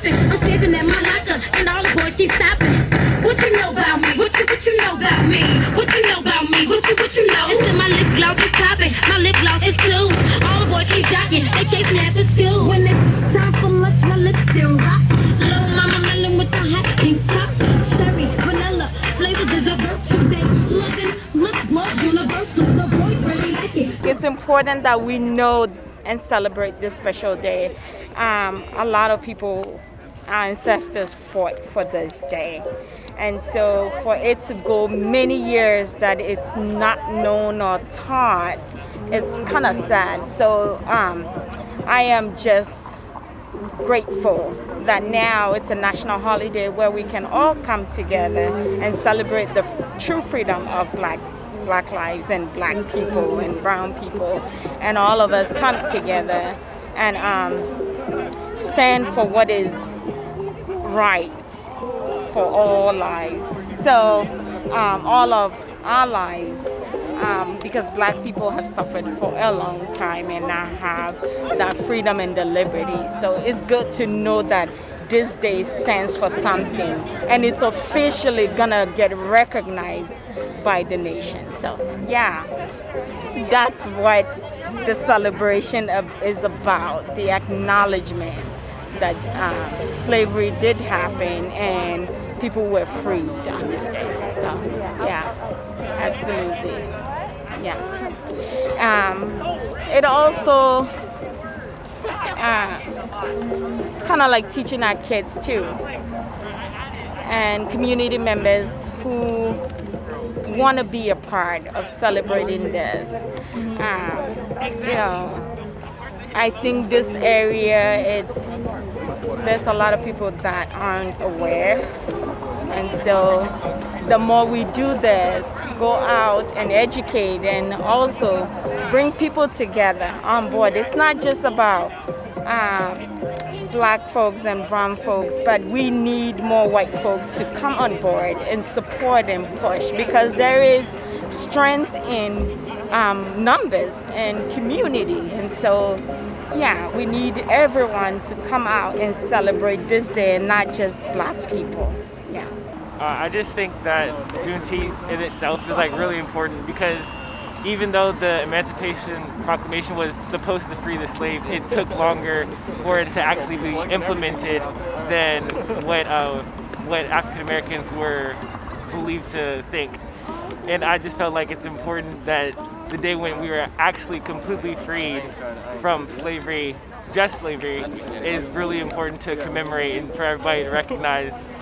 popping. I'm standing at my locker, and all the boys keep stopping. What you know about me? What you know about me? What you know about me? What you know? It's in my lip gloss is popping. My lip gloss is cool. All the boys keep jocking. They chase me after school. When it's time for lunch, my lips still rock. Little mama melon with the hot pink top. Cherry, vanilla, flavors is a virtue. They loving lip gloss universal. The boys really like it. It's important that we know and celebrate this special day. A lot of people, our ancestors fought for this day. And so for it to go many years that it's not known or taught, it's kind of sad. So I am just grateful that now it's a national holiday where we can all come together and celebrate the true freedom of black lives and black people and brown people, and all of us come together and stand for what is right for all lives. So all of our lives, because black people have suffered for a long time and now have that freedom and the liberty. So it's good to know that this day stands for something, and it's officially gonna get recognized by the nation. So yeah, that's what the celebration is about, the acknowledgement that slavery did happen and people were freed to understand. So yeah, absolutely. Yeah. It also kind of like teaching our kids too, and community members who want to be a part of celebrating this. I think this area, there's a lot of people that aren't aware, and so the more we do this, go out and educate and also bring people together on board. It's not just about black folks and brown folks, but we need more white folks to come on board and support and push, because there is strength in numbers and community. And so, yeah, we need everyone to come out and celebrate this day, and not just black people. Yeah. I just think that Juneteenth in itself is like really important, because even though the Emancipation Proclamation was supposed to free the slaves, it took longer for it to actually be implemented than what African Americans were believed to think. And I just felt like it's important that the day when we were actually completely freed from slavery, just slavery, is really important to commemorate and for everybody to recognize.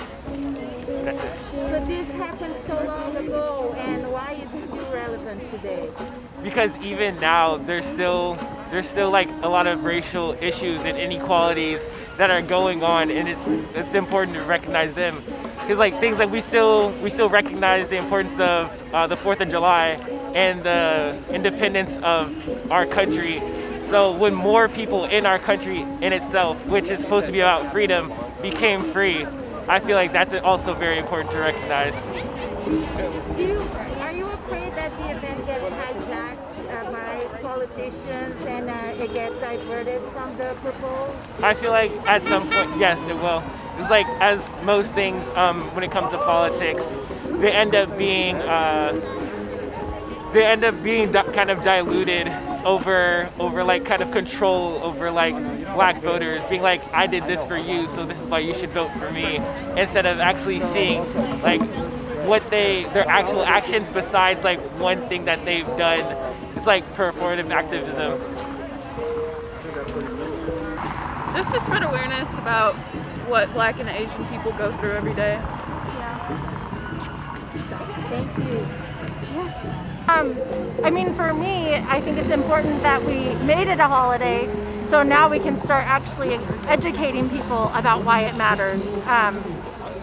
That's it. But this happened so long ago, and why is it still relevant today? Because even now, there's still like a lot of racial issues and inequalities that are going on, and it's important to recognize them. Because like things like we still recognize the importance of the 4th of July and the independence of our country. So when more people in our country in itself, which is supposed to be about freedom, became free, I feel like that's also very important to recognize. Are you afraid that the event gets hijacked by politicians and it gets diverted from the purpose? I feel like at some point, yes, it will. It's like, as most things when it comes to politics, they end up being kind of diluted over like kind of control over like black voters, being like, I did this for you, so this is why you should vote for me, instead of actually seeing like what their actual actions besides like one thing that they've done. It's like performative activism. Just to spread awareness about what black and Asian people go through every day. Thank you. I mean, for me, I think it's important that we made it a holiday, so now we can start actually educating people about why it matters.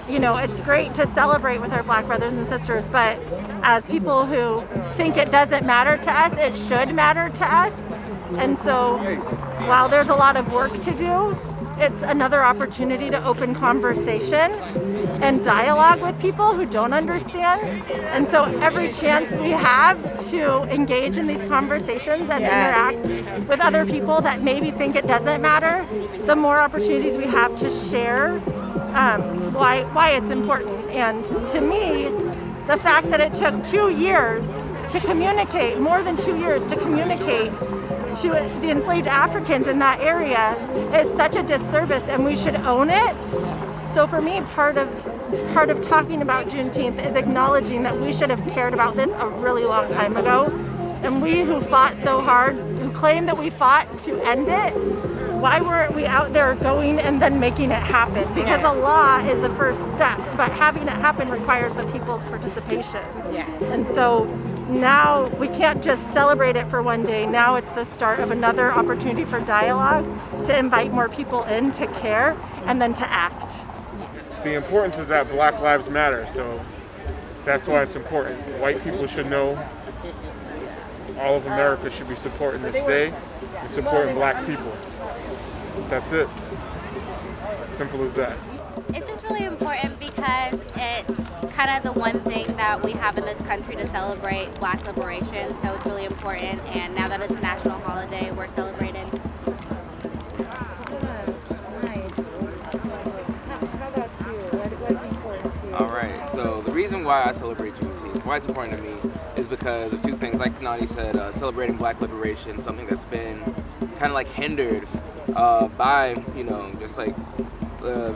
It's great to celebrate with our black brothers and sisters, but as people who think it doesn't matter to us, it should matter to us. And so while there's a lot of work to do, it's another opportunity to open conversation and dialogue with people who don't understand. And so every chance we have to engage in these conversations and interact with other people that maybe think it doesn't matter, the more opportunities we have to share why it's important. And to me, the fact that it took 2 years to communicate, more than 2 years to communicate to the enslaved Africans in that area is such a disservice, and we should own it. So for me, part of talking about Juneteenth is acknowledging that we should have cared about this a really long time ago. And we who fought so hard, who claim that we fought to end it, why weren't we out there going and then making it happen? Because a law is the first step, but having it happen requires the people's participation. And so now we can't just celebrate it for one day. Now it's the start of another opportunity for dialogue, to invite more people in to care and then to act. The importance is that Black Lives Matter, so that's why it's important. White people should know, all of America should be supporting this day and supporting Black people. That's it. Simple as that. It's just really important because it's kind of the one thing that we have in this country to celebrate Black liberation, so it's really important, and now that it's a national holiday, we're celebrating. Alright, so the reason why I celebrate Juneteenth, why it's important to me, is because of two things. Like Nani said, celebrating Black liberation, something that's been kind of like hindered by, just like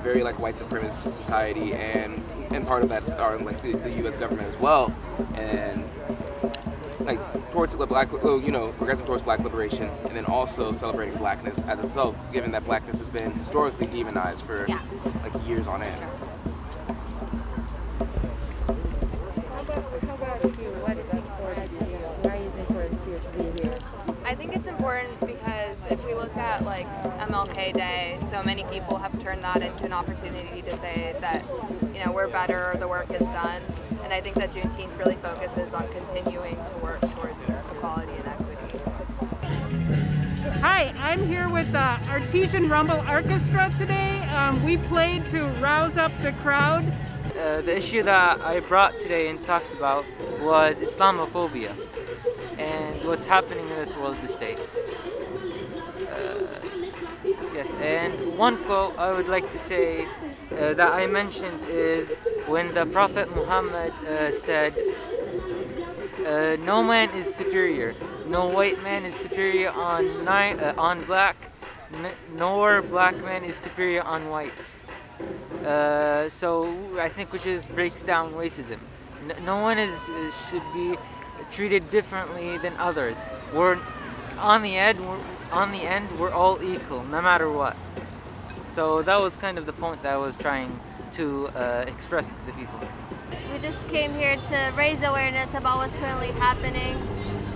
very like white supremacist society, and part of that are like the U.S. government as well, and like towards progressing towards Black liberation, and then also celebrating Blackness as itself, given that Blackness has been historically demonized for like years on end. How about you? What is important to you? Why is it important to you to be here? I think it's important because if we look at like MLK Day, so many people have turned that into an opportunity to say that, we're better, the work is done. And I think that Juneteenth really focuses on continuing to work towards equality and equity. Hi, I'm here with the Artesian Rumble Orchestra today. We played to rouse up the crowd. The issue that I brought today and talked about was Islamophobia and what's happening in this world this day. Yes, and one quote I would like to say that I mentioned is when the Prophet Muhammad said, "No man is superior. No white man is superior on black, nor black man is superior on white." So I think which breaks down racism. No one should be treated differently than others. We're on the end. We're all equal, no matter what. So that was kind of the point that I was trying to express to the people. We just came here to raise awareness about what's currently happening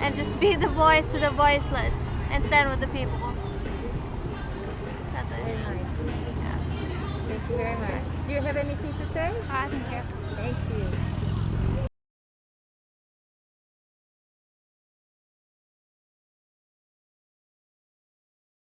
and just be the voice to the voiceless and stand with the people. That's it. Very nice. Yeah. Thank you very much. Do you have anything to say? I think here. Thank you.